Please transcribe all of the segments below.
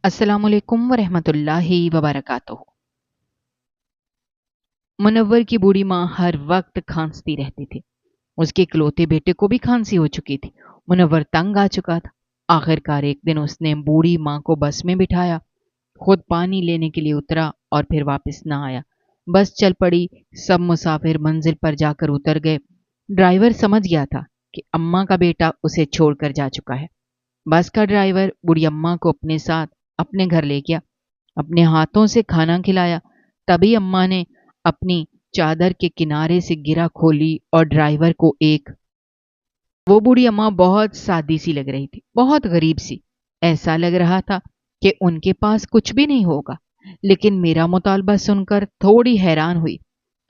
السلام علیکم ورحمۃ اللہ وبرکاتہ۔ منور کی بوڑھی ماں ہر وقت کھانستی رہتی تھی۔ اس کے اکلوتے بیٹے کو بھی کھانسی ہو چکی تھی۔ منور تنگ آ چکا تھا۔ آخر کار ایک دن اس نے بوڑھی ماں کو بس میں بٹھایا، خود پانی لینے کے لیے اترا اور پھر واپس نہ آیا۔ بس چل پڑی، سب مسافر منزل پر جا کر اتر گئے۔ ڈرائیور سمجھ گیا تھا کہ اماں کا بیٹا اسے چھوڑ کر جا چکا ہے۔ بس کا ڈرائیور بوڑھی اماں کو اپنے ساتھ اپنے گھر لے گیا، اپنے ہاتھوں سے کھانا کھلایا۔ تبھی اماں نے اپنی چادر کے کنارے سے گرہ کھولی اور ڈرائیور کو ایک وہ بوڑھی اماں بہت سادی سی لگ رہی تھی، بہت غریب سی۔ ایسا لگ رہا تھا کہ ان کے پاس کچھ بھی نہیں ہوگا۔ لیکن میرا مطالبہ سن کر تھوڑی حیران ہوئی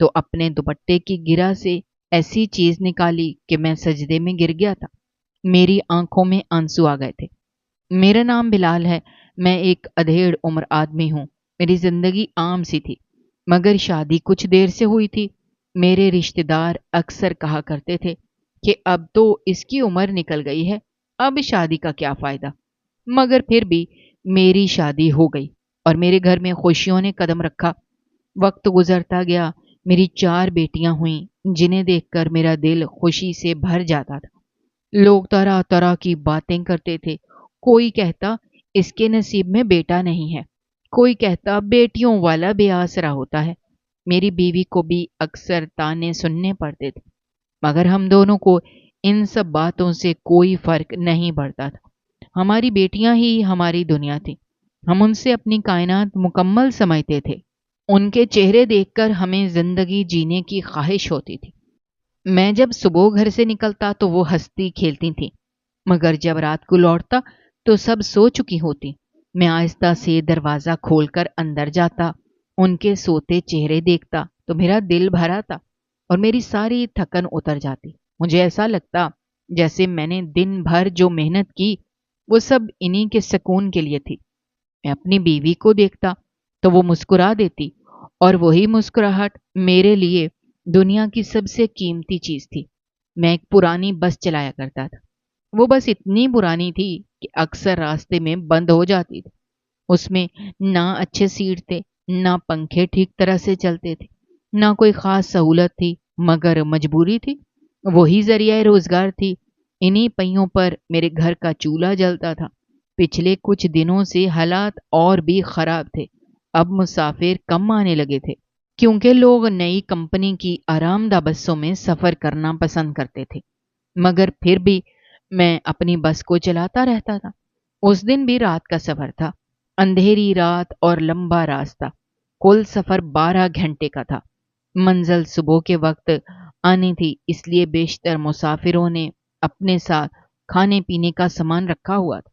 تو اپنے دوپٹے کی گرہ سے ایسی چیز نکالی کہ میں سجدے میں گر گیا تھا۔ میری آنکھوں میں آنسو آ گئے تھے۔ میرا نام بلال ہے، میں ایک ادھیڑ عمر آدمی ہوں۔ میری زندگی عام سی تھی، مگر شادی کچھ دیر سے ہوئی تھی۔ میرے رشتہ دار اکثر کہا کرتے تھے کہ اب تو اس کی عمر نکل گئی ہے، اب شادی کا کیا فائدہ۔ مگر پھر بھی میری شادی ہو گئی اور میرے گھر میں خوشیوں نے قدم رکھا۔ وقت گزرتا گیا، میری 4 بیٹیاں ہوئیں جنہیں دیکھ کر میرا دل خوشی سے بھر جاتا تھا۔ لوگ طرح طرح کی باتیں کرتے تھے۔ کوئی کہتا اس کے نصیب میں بیٹا نہیں ہے، کوئی کہتا بیٹیوں والا بے آسرا ہوتا ہے۔ میری بیوی کو بھی اکثر طعنے سننے پڑتے تھے، مگر ہم دونوں کو ان سب باتوں سے کوئی فرق نہیں پڑتا تھا۔ ہماری بیٹیاں ہی ہماری دنیا تھی، ہم ان سے اپنی کائنات مکمل سمجھتے تھے۔ ان کے چہرے دیکھ کر ہمیں زندگی جینے کی خواہش ہوتی تھی۔ میں جب صبح گھر سے نکلتا تو وہ ہنستی کھیلتی تھیں، مگر جب رات کو لوٹتا تو سب سو چکی ہوتی۔ میں آہستہ سے دروازہ کھول کر اندر جاتا، ان کے سوتے چہرے دیکھتا تو میرا دل بھرا تھا اور میری ساری تھکن اتر جاتی۔ مجھے ایسا لگتا جیسے میں نے دن بھر جو محنت کی وہ سب انہی کے سکون کے لیے تھی۔ میں اپنی بیوی کو دیکھتا تو وہ مسکرا دیتی اور وہی مسکراہٹ میرے لیے دنیا کی سب سے قیمتی چیز تھی۔ میں ایک پرانی بس چلایا کرتا تھا۔ وہ بس اتنی پرانی تھی کہ اکثر راستے میں بند ہو جاتی تھی۔ اس میں نہ اچھے سیٹ تھے، نہ پنکھے ٹھیک طرح سے چلتے تھے، نہ کوئی خاص سہولت تھی، مگر مجبوری تھی، وہی ذریعہ روزگار تھی۔ انہی پہیوں پر میرے گھر کا چولہا جلتا تھا۔ پچھلے کچھ دنوں سے حالات اور بھی خراب تھے۔ اب مسافر کم آنے لگے تھے کیونکہ لوگ نئی کمپنی کی آرام دہ بسوں میں سفر کرنا پسند کرتے تھے، مگر پھر بھی میں اپنی بس کو چلاتا رہتا تھا۔ اس دن بھی رات کا سفر تھا، اندھیری رات اور لمبا راستہ، کل سفر 12 گھنٹے کا تھا۔ منزل صبح کے وقت آنی تھی، اس لیے بیشتر مسافروں نے اپنے ساتھ کھانے پینے کا سامان رکھا ہوا تھا۔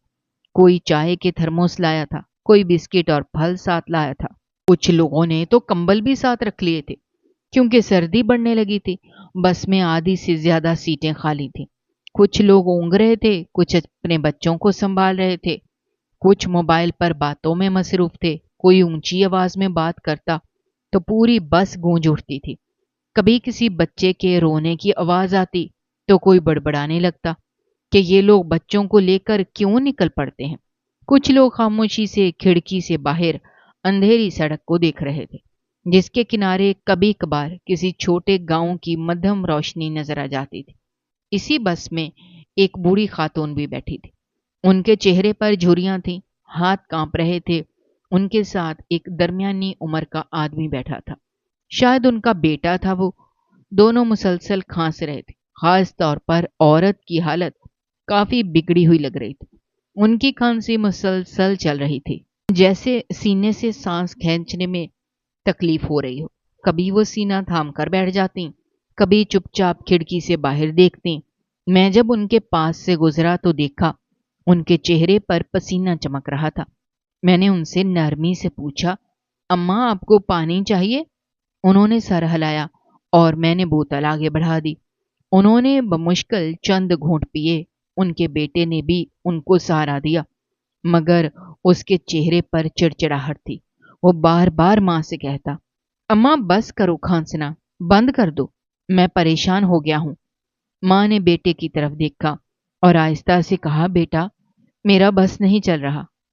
کوئی چائے کے تھرموس لایا تھا، کوئی بسکٹ اور پھل ساتھ لایا تھا۔ کچھ لوگوں نے تو کمبل بھی ساتھ رکھ لیے تھے کیونکہ سردی بڑھنے لگی تھی۔ بس میں آدھی سے زیادہ سیٹیں خالی تھیں۔ کچھ لوگ اونگ رہے تھے، کچھ اپنے بچوں کو سنبھال رہے تھے، کچھ موبائل پر باتوں میں مصروف تھے۔ کوئی اونچی آواز میں بات کرتا تو پوری بس گونج اٹھتی تھی۔ کبھی کسی بچے کے رونے کی آواز آتی تو کوئی بڑبڑانے لگتا کہ یہ لوگ بچوں کو لے کر کیوں نکل پڑتے ہیں۔ کچھ لوگ خاموشی سے کھڑکی سے باہر اندھیری سڑک کو دیکھ رہے تھے، جس کے کنارے کبھی کبھار کسی چھوٹے گاؤں کی مدھم روشنی نظر آ جاتی تھی۔ اسی بس میں ایک بوڑھی خاتون بھی بیٹھی تھی۔ ان کے چہرے پر جھریاں تھیں، ہاتھ کانپ رہے تھے۔ ان کے ساتھ ایک درمیانی عمر کا آدمی بیٹھا تھا، شاید ان کا بیٹا تھا وہ۔ دونوں مسلسل کھانس رہے تھے، خاص طور پر عورت کی حالت کافی بگڑی ہوئی لگ رہی تھی۔ ان کی کھانسی مسلسل چل رہی تھی، جیسے سینے سے سانس کھینچنے میں تکلیف ہو رہی ہو۔ کبھی وہ سینہ تھام کر بیٹھ جاتی، کبھی چپ چاپ کھڑکی سے باہر دیکھتی۔ میں جب ان کے پاس سے گزرا تو دیکھا ان کے چہرے پر پسینہ چمک رہا تھا۔ میں نے ان سے نرمی سے پوچھا، اماں آپ کو پانی چاہیے؟ انہوں نے سر ہلایا اور میں نے بوتل آگے بڑھا دی۔ انہوں نے بمشکل چند گھونٹ پیے۔ ان کے بیٹے نے بھی ان کو سہارا دیا، مگر اس کے چہرے پر چڑچڑاہٹ تھی۔ وہ بار بار ماں سے کہتا، اماں بس کرو کھانسنا، بند کر دو، میں پریشان ہو گیا ہوں۔ ماں نے بیٹے کی طرف دیکھا اور آہستہ سے کہا، بیٹا میرا بس نہیں چل رہا،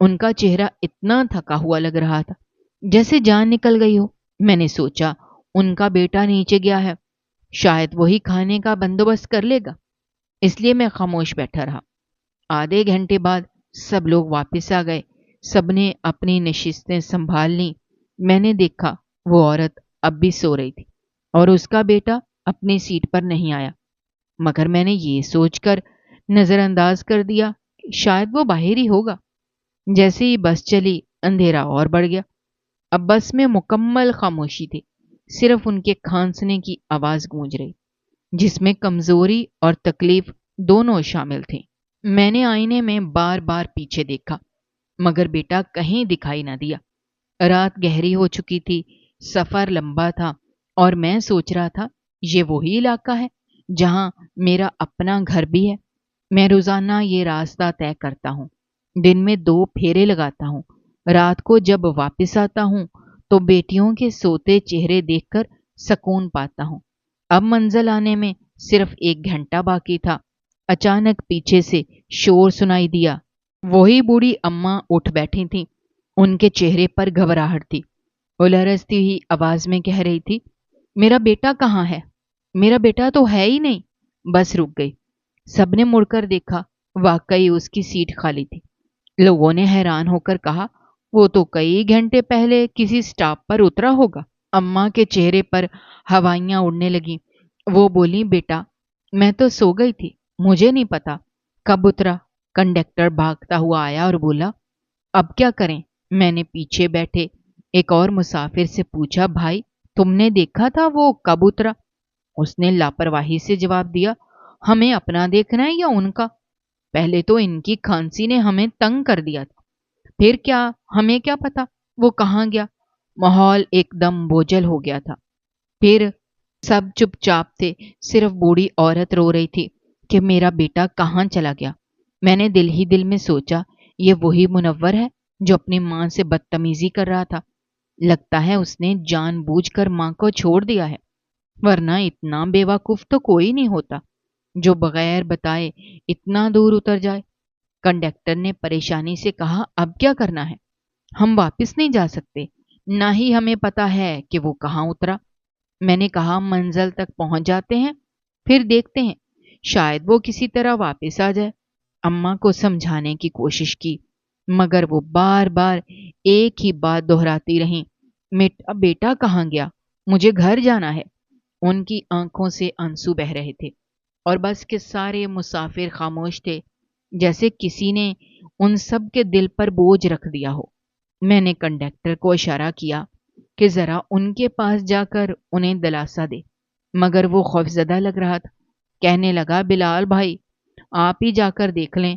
ان کا چہرہ اتنا تھکا ہوا لگ رہا تھا جیسے جان نکل گئی ہو۔ میں نے سوچا ان کا بیٹا نیچے گیا ہے، شاید وہی کھانے کا بندوبست کر لے گا، اس لیے میں خاموش بیٹھا رہا۔ آدھے گھنٹے بعد سب لوگ واپس آ گئے، سب نے اپنی نشستیں سنبھال لیں۔ میں نے دیکھا وہ عورت اب بھی سو رہی تھی اور اس کا بیٹا اپنی سیٹ پر نہیں آیا، مگر میں نے یہ سوچ کر نظر انداز کر دیا کہ شاید وہ باہر ہی ہوگا۔ جیسے ہی بس چلی اندھیرا اور بڑھ گیا۔ اب بس میں مکمل خاموشی تھی، صرف ان کے کھانسنے کی آواز گونج رہی، جس میں کمزوری اور تکلیف دونوں شامل تھیں۔ میں نے آئینے میں بار بار پیچھے دیکھا، مگر بیٹا کہیں دکھائی نہ دیا۔ رات گہری ہو چکی تھی، سفر لمبا تھا، اور میں سوچ رہا تھا یہ وہی علاقہ ہے جہاں میرا اپنا گھر بھی ہے۔ میں روزانہ یہ راستہ طے کرتا ہوں، دن میں 2 پھیرے لگاتا ہوں، رات کو جب واپس آتا ہوں تو بیٹیوں کے سوتے چہرے دیکھ کر سکون پاتا ہوں۔ اب منزل آنے میں صرف 1 گھنٹہ باقی تھا۔ اچانک پیچھے سے شور سنائی دیا۔ وہی بوڑھی اماں اٹھ بیٹھی تھیں، ان کے چہرے پر گھبراہٹ تھی۔ وہ لرزتی ہوئی آواز میں کہہ رہی تھی، میرا بیٹا کہاں ہے؟ میرا بیٹا تو ہے ہی نہیں۔ بس رک گئی۔ سب نے مڑ کر دیکھا، واقعی اس کی سیٹ خالی تھی۔ لوگوں نے حیران ہو کر کہا، وہ تو کئی گھنٹے پہلے کسی سٹاپ پر اترا ہوگا۔ اماں کے چہرے پر ہوائیاں اڑنے لگیں۔ وہ بولی، بیٹا میں تو سو گئی تھی، مجھے نہیں پتا کب اترا۔ کنڈکٹر بھاگتا ہوا آیا اور بولا، اب کیا کریں؟ میں نے پیچھے بیٹھے ایک اور مسافر سے پوچھا، بھائی تم نے دیکھا تھا وہ کب اترا؟ اس نے لاپرواہی سے جواب دیا، ہمیں اپنا دیکھنا ہے یا ان کا؟ پہلے تو ان کی کھانسی نے ہمیں تنگ کر دیا تھا، پھر کیا ہمیں کیا پتا وہ کہاں گیا؟ ماحول ایک دم بوجھل ہو گیا تھا۔ پھر سب چپ چاپ تھے، صرف بوڑھی عورت رو رہی تھی کہ میرا بیٹا کہاں چلا گیا۔ میں نے دل ہی دل میں سوچا، یہ وہی منور ہے جو اپنی ماں سے بدتمیزی کر رہا تھا۔ لگتا ہے اس نے جان بوجھ کر ماں کو چھوڑ دیا ہے، ورنہ اتنا بے وقوف تو کوئی نہیں ہوتا جو بغیر بتائے اتنا دور اتر جائے۔ کنڈکٹر نے پریشانی سے کہا، اب کیا کرنا ہے؟ ہم واپس نہیں جا سکتے، نہ ہی ہمیں پتا ہے کہ وہ کہاں اترا۔ میں نے کہا، منزل تک پہنچ جاتے ہیں، پھر دیکھتے ہیں، شاید وہ کسی طرح واپس آ جائے۔ اماں کو سمجھانے کی کوشش کی، مگر وہ بار بار ایک ہی بات دہراتی رہیں، میرا بیٹا کہاں گیا؟ مجھے گھر جانا ہے۔ ان کی آنکھوں سے آنسو بہہ رہے تھے، اور بس کے سارے مسافر خاموش تھے، جیسے کسی نے ان سب کے دل پر بوجھ رکھ دیا ہو۔ میں نے کنڈکٹر کو اشارہ کیا کہ ذرا ان کے پاس جا کر انہیں دلاسا دے، مگر وہ خوفزدہ لگ رہا تھا۔ کہنے لگا، بلال بھائی آپ ہی جا کر دیکھ لیں۔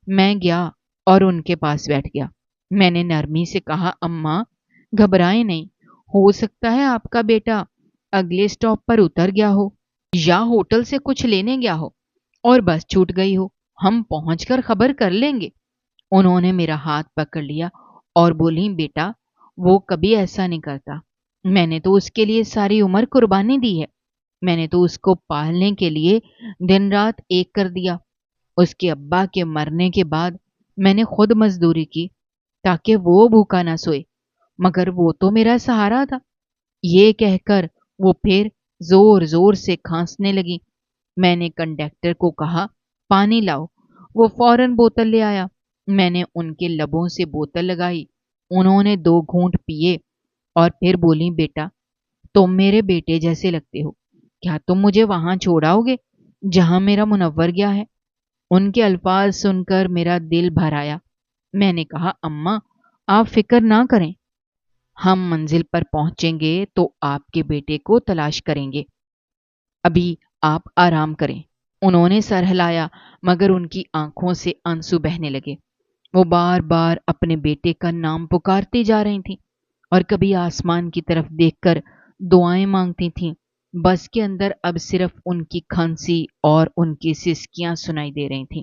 میں گیا اور ان کے پاس بیٹھ گیا۔ میں نے نرمی سے کہا، اماں گھبرائیں نہیں، ہو سکتا ہے آپ کا بیٹا اگلے سٹاپ پر اتر گیا ہو یا ہوٹل سے کچھ لینے گیا ہو اور بس چھوٹ گئی ہو، ہم پہنچ کر خبر کر لیں گے۔ انہوں نے میرا ہاتھ پکڑ لیا اور بولی، بیٹا وہ کبھی ایسا نہیں کرتا، میں نے تو اس کے لیے ساری عمر قربانی دی ہے، میں نے تو اس کو پالنے کے لیے دن رات ایک کر دیا۔ اس کے ابا کے مرنے کے بعد میں نے خود مزدوری کی تاکہ وہ بھوکا نہ سوئے، مگر وہ تو میرا سہارا تھا۔ یہ کہہ کر وہ پھر زور زور سے کھانسنے لگی۔ میں نے کنڈکٹر کو کہا، پانی لاؤ۔ وہ فوراً بوتل لے آیا۔ میں نے ان کے لبوں سے بوتل لگائی، انہوں نے 2 گھونٹ پیے اور پھر بولی، بیٹا تم میرے بیٹے جیسے لگتے ہو، کیا تم مجھے وہاں چھوڑاؤ گے جہاں میرا منور گیا ہے؟ ان کے الفاظ سن کر میرا دل بھر آیا۔ میں نے کہا، اماں آپ فکر نہ کریں، ہم منزل پر پہنچیں گے تو آپ کے بیٹے کو تلاش کریں گے، ابھی آپ آرام کریں۔ انہوں نے سر ہلایا، مگر ان کی آنکھوں سے آنسو بہنے لگے۔ وہ بار بار اپنے بیٹے کا نام پکارتی جا رہی تھیں اور کبھی آسمان کی طرف دیکھ کر دعائیں مانگتی تھیں۔ بس کے اندر اب صرف ان کی کھانسی اور ان کی سسکیاں سنائی دے رہی تھیں۔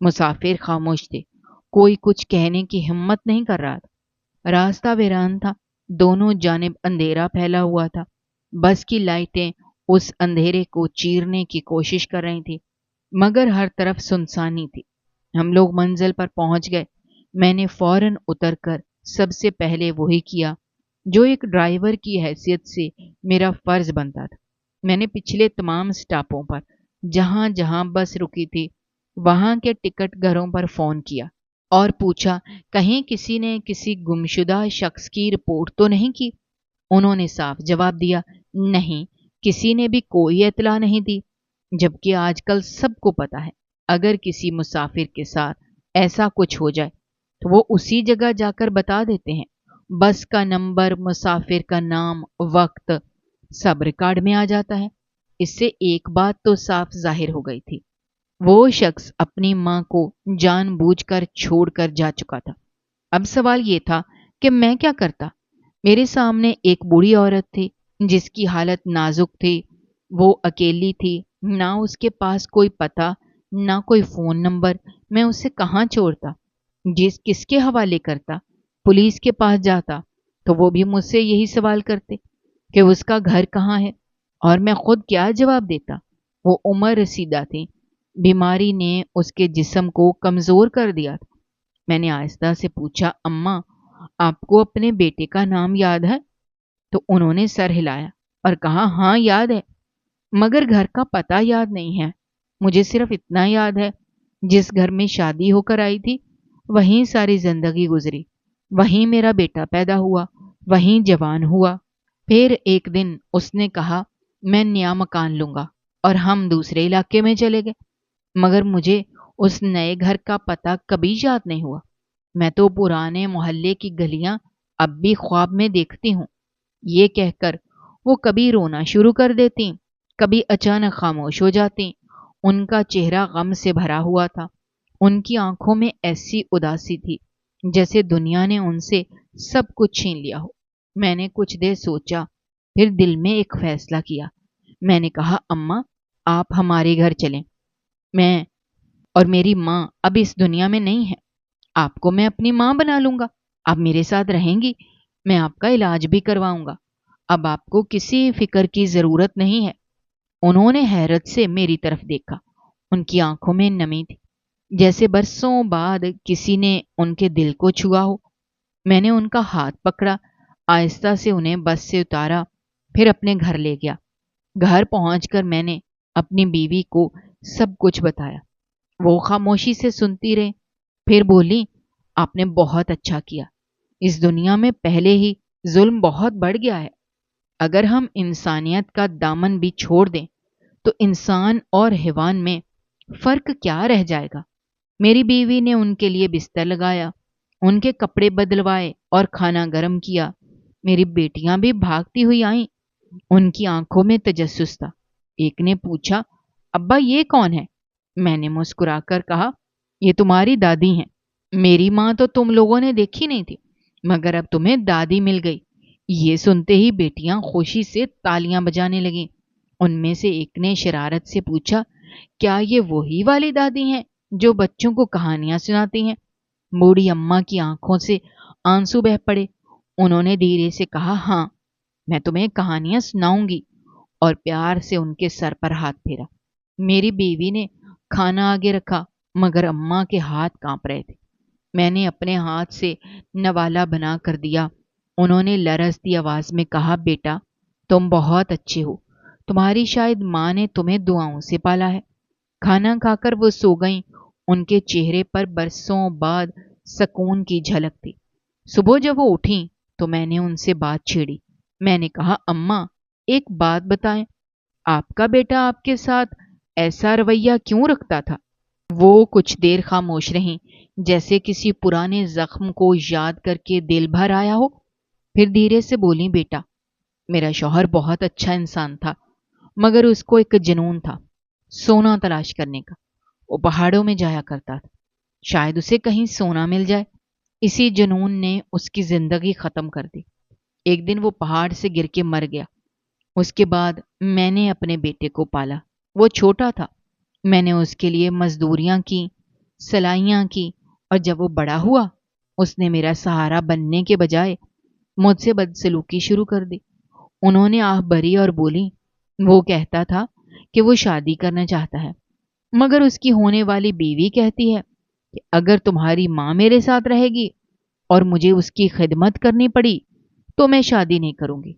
مسافر خاموش تھے، کوئی کچھ کہنے کی ہمت نہیں کر رہا تھا۔ راستہ ویران تھا، دونوں جانب اندھیرا پھیلا ہوا تھا۔ بس کی لائٹیں اس اندھیرے کو چیرنے کی کوشش کر رہی تھی، مگر ہر طرف سنسانی تھی۔ ہم لوگ منزل پر پہنچ گئے۔ میں نے فوراً اتر کر سب سے پہلے وہی کیا جو ایک ڈرائیور کی حیثیت سے میرا فرض بنتا تھا۔ میں نے پچھلے تمام اسٹاپوں پر جہاں جہاں بس رکی تھی وہاں کے ٹکٹ گھروں پر فون کیا اور پوچھا کہیں کسی نے کسی گمشدہ شخص کی رپورٹ تو نہیں کی۔ انہوں نے صاف جواب دیا، نہیں، کسی نے بھی کوئی اطلاع نہیں دی، جبکہ آج کل سب کو پتا ہے اگر کسی مسافر کے ساتھ ایسا کچھ ہو جائے تو وہ اسی جگہ جا کر بتا دیتے ہیں۔ بس کا نمبر، مسافر کا نام، وقت سب ریکارڈ میں آ جاتا ہے۔ اس سے ایک بات تو صاف ظاہر ہو گئی تھی، وہ شخص اپنی ماں کو جان بوجھ کر چھوڑ کر جا چکا تھا۔ اب سوال یہ تھا کہ میں کیا کرتا؟ میرے سامنے ایک بوڑھی عورت تھی جس کی حالت نازک تھی، وہ اکیلی تھی، نہ اس کے پاس کوئی پتہ، نہ کوئی فون نمبر۔ میں اسے کہاں چھوڑتا؟ کس کے حوالے کرتا؟ پولیس کے پاس جاتا تو وہ بھی مجھ سے یہی سوال کرتے کہ اس کا گھر کہاں ہے، اور میں خود کیا جواب دیتا؟ وہ عمر رسیدہ تھی، بیماری نے اس کے جسم کو کمزور کر دیا تھا۔ میں نے آہستہ سے پوچھا، اماں، آپ کو اپنے بیٹے کا نام یاد ہے؟ تو انہوں نے سر ہلایا اور کہا، ہاں یاد ہے، مگر گھر کا پتہ یاد نہیں ہے۔ مجھے صرف اتنا یاد ہے، جس گھر میں شادی ہو کر آئی تھی وہیں ساری زندگی گزری، وہیں میرا بیٹا پیدا ہوا، وہیں جوان ہوا۔ پھر ایک دن اس نے کہا میں نیا مکان لوں گا اور ہم دوسرے علاقے میں چلے گئے، مگر مجھے اس نئے گھر کا پتہ کبھی یاد نہیں ہوا۔ میں تو پرانے محلے کی گلیاں اب بھی خواب میں دیکھتی ہوں۔ یہ کہہ کر وہ کبھی رونا شروع کر دیتی، کبھی اچانک خاموش ہو جاتی۔ ان کا چہرہ غم سے بھرا ہوا تھا، ان کی آنکھوں میں ایسی اداسی تھی جیسے دنیا نے ان سے سب کچھ چھین لیا ہو۔ میں نے کچھ دیر سوچا، پھر دل میں ایک فیصلہ کیا۔ میں نے کہا، اماں، آپ ہمارے گھر چلیں، میں اور میری ماں اب اس دنیا میں نہیں ہے، آپ کو میں اپنی ماں بنا لوں گا، آپ میرے ساتھ رہیں گی، میں آپ کا علاج بھی کرواؤں گا، اب آپ کو کسی فکر کی ضرورت نہیں ہے۔ انہوں نے حیرت سے میری طرف دیکھا، ان کی آنکھوں میں نمی تھی، جیسے برسوں بعد کسی نے ان کے دل کو چھوا ہو۔ میں نے ان کا ہاتھ پکڑا، آہستہ سے انہیں بس سے اتارا، پھر اپنے گھر لے گیا۔ گھر پہنچ کر میں نے اپنی بیوی کو سب کچھ بتایا۔ وہ خاموشی سے سنتی رہی، پھر بولی، آپ نے بہت اچھا کیا، اس دنیا میں پہلے ہی ظلم بہت بڑھ گیا ہے، اگر ہم انسانیت کا دامن بھی چھوڑ دیں تو انسان اور حیوان میں فرق کیا رہ جائے گا؟ میری بیوی نے ان کے لیے بستر لگایا، ان کے کپڑے بدلوائے اور کھانا گرم کیا۔ میری بیٹیاں بھی بھاگتی ہوئی آئیں، ان کی آنکھوں میں تجسس تھا۔ ایک نے پوچھا، ابا یہ کون ہے؟ میں نے مسکرا کر کہا، یہ تمہاری دادی ہیں، میری ماں تو تم لوگوں نے دیکھی نہیں تھی، مگر اب تمہیں دادی مل گئی۔ یہ سنتے ہی بیٹیاں خوشی سے تالیاں بجانے لگیں۔ ان میں سے ایک نے شرارت سے پوچھا، کیا یہ وہی والی دادی ہیں جو بچوں کو کہانیاں سناتی ہیں؟ بوڑھی اماں کی آنکھوں سے آنسو بہہ پڑے۔ انہوں نے دھیرے سے کہا، ہاں، میں تمہیں کہانیاں سناؤں گی، اور پیار سے ان کے سر پر ہاتھ پھیرا۔ میری بیوی نے کھانا آگے رکھا، مگر اماں کے ہاتھ کانپ رہے تھے۔ میں نے اپنے ہاتھ سے نوالا بنا کر دیا۔ انہوں نے لرزتی آواز میں کہا، بیٹا، تم بہت اچھے ہو، تمہاری شاید ماں نے تمہیں دعاؤں سے پالا ہے۔ کھانا کھا کر وہ سو گئیں، ان کے چہرے پر برسوں بعد سکون کی جھلک تھی۔ صبح جب وہ اٹھیں تو میں نے ان سے بات چھیڑی۔ میں نے کہا، اماں، ایک بات بتائیں، آپ کا بیٹا آپ کے ساتھ ایسا رویہ کیوں رکھتا تھا؟ وہ کچھ دیر خاموش رہیں، جیسے کسی پرانے زخم کو یاد کر کے دل بھر آیا ہو، پھر دھیرے سے بولی، بیٹا، میرا شوہر بہت اچھا انسان تھا، مگر اس کو ایک جنون تھا، سونا تلاش کرنے کا۔ وہ پہاڑوں میں جایا کرتا تھا، شاید اسے کہیں سونا مل جائے۔ اسی جنون نے اس کی زندگی ختم کر دی۔ ایک دن وہ پہاڑ سے گر کے مر گیا۔ اس کے بعد میں نے اپنے بیٹے کو پالا۔ وہ چھوٹا تھا، میں نے اس کے لیے مزدوریاں کی، سلائیاں کی، اور جب وہ بڑا ہوا اس نے میرا سہارا بننے کے بجائے مجھ سے بدسلوکی شروع کر دی۔ انہوں نے آہ بھری اور بولی، وہ کہتا تھا کہ وہ شادی کرنا چاہتا ہے، مگر اس کی ہونے والی بیوی کہتی ہے کہ اگر تمہاری ماں میرے ساتھ رہے گی اور مجھے اس کی خدمت کرنی پڑی تو میں شادی نہیں کروں گی۔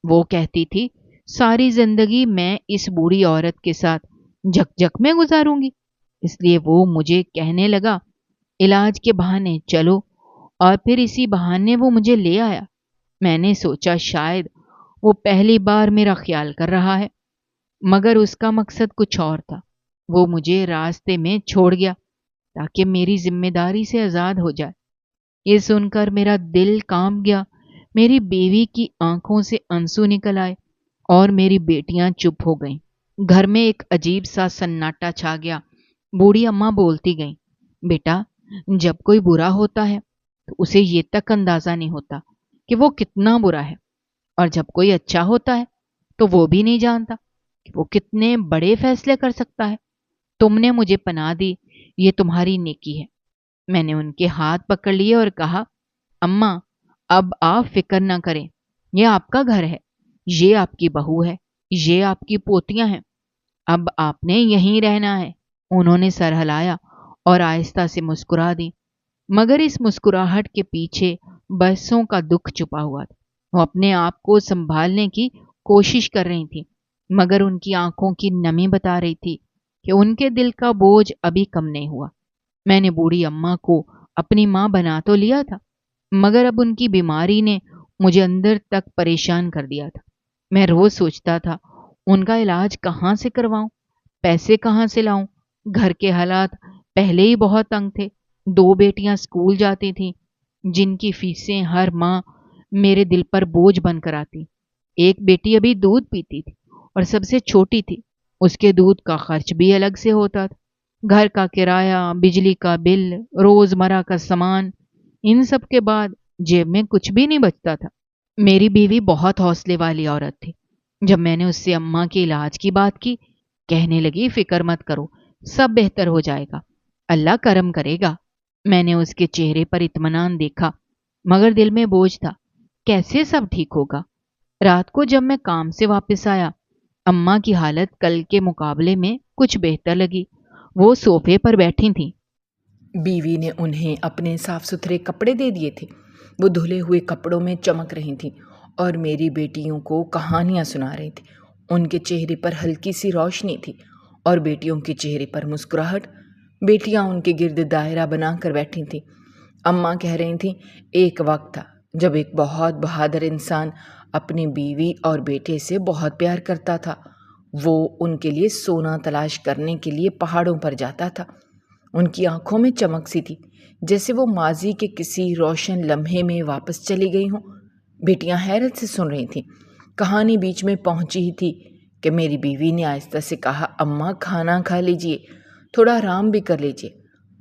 وہ کہتی تھی ساری زندگی میں اس بوڑھی عورت کے ساتھ جھک جھک میں گزاروں گی، اس لیے وہ مجھے کہنے لگا علاج کے بہانے چلو، اور پھر اسی بہانے وہ مجھے لے آیا۔ میں نے سوچا شاید وہ پہلی بار میرا خیال کر رہا ہے، مگر اس کا مقصد کچھ اور تھا۔ وہ مجھے راستے میں چھوڑ گیا تاکہ میری ذمہ داری سے آزاد ہو جائے۔ یہ سن کر میرا دل کانپ گیا، میری بیوی کی آنکھوں سے آنسو نکل آئے اور میری بیٹیاں چپ ہو گئیں۔ گھر میں ایک عجیب سا سناٹا چھا گیا۔ بوڑھی اماں بولتی گئیں، بیٹا جب کوئی برا ہوتا ہے تو اسے یہ تک اندازہ نہیں ہوتا کہ وہ کتنا برا ہے، اور جب کوئی اچھا ہوتا ہے تو وہ بھی نہیں جانتا کہ وہ کتنے بڑے فیصلے کر سکتا ہے۔ تم نے مجھے پناہ دی، یہ تمہاری نیکی ہے۔ میں نے ان کے ہاتھ پکڑ لیے اور کہا اماں اب آپ فکر نہ کریں، یہ آپ کا گھر ہے، یہ آپ کی بہو ہے، یہ آپ کی پوتیاں ہیں، اب آپ نے یہیں رہنا ہے۔ انہوں نے سر ہلایا اور آہستہ سے مسکرا دی، مگر اس مسکراہٹ کے پیچھے برسوں کا دکھ چھپا ہوا تھا۔ وہ اپنے آپ کو سنبھالنے کی کوشش کر رہی تھی، مگر ان کی آنکھوں کی نمی بتا رہی تھی کہ ان کے دل کا بوجھ ابھی کم نہیں ہوا۔ میں نے بوڑھی اماں کو اپنی ماں بنا تو لیا تھا، مگر اب ان کی بیماری نے مجھے اندر تک پریشان کر دیا تھا۔ میں روز سوچتا تھا ان کا علاج کہاں سے کرواؤں، پیسے کہاں سے لاؤں۔ گھر کے حالات پہلے ہی بہت تنگ تھے، 2 بیٹیاں اسکول جاتی تھیں جن کی فیسیں ہر ماہ میرے دل پر بوجھ بن کر آتی۔ ایک بیٹی ابھی دودھ پیتی تھی اور سب سے چھوٹی تھی، اس کے دودھ کا خرچ بھی الگ سے ہوتا تھا۔ گھر کا کرایہ، بجلی کا بل، روزمرہ کا سامان، ان سب کے بعد جیب میں کچھ بھی نہیں بچتا تھا۔ میری بیوی بہت حوصلے والی عورت تھی۔ جب میں نے اس سے اماں کے علاج کی بات کی، کہنے لگی فکر مت کرو، سب بہتر ہو جائے گا، اللہ کرم کرے گا۔ میں نے اس کے چہرے پر اطمینان دیکھا، مگر دل میں بوجھ تھا، کیسے سب ٹھیک ہوگا۔ رات کو جب میں کام سے واپس آیا، اماں کی حالت کل کے مقابلے میں کچھ بہتر لگی۔ وہ صوفے پر بیٹھی تھیں۔ بیوی نے انہیں اپنے صاف ستھرے کپڑے دے دیے تھے، وہ دھلے ہوئے کپڑوں میں چمک رہی تھیں اور میری بیٹیوں کو کہانیاں سنا رہی تھیں۔ ان کے چہرے پر ہلکی سی روشنی تھی اور بیٹیوں کے چہرے پر مسکراہٹ۔ بیٹیاں ان کے گرد دائرہ بنا کر بیٹھی تھیں۔ اماں کہہ رہی تھیں، ایک وقت تھا جب ایک بہت بہادر انسان اپنی بیوی اور بیٹے سے بہت پیار کرتا تھا۔ وہ ان کے لیے سونا تلاش کرنے کے لیے پہاڑوں پر جاتا تھا۔ ان کی آنکھوں میں چمک سی تھی، جیسے وہ ماضی کے کسی روشن لمحے میں واپس چلی گئی ہوں۔ بیٹیاں حیرت سے سن رہی تھیں۔ کہانی بیچ میں پہنچی ہی تھی کہ میری بیوی نے آہستہ سے کہا، اماں کھانا کھا لیجئے، تھوڑا آرام بھی کر لیجئے۔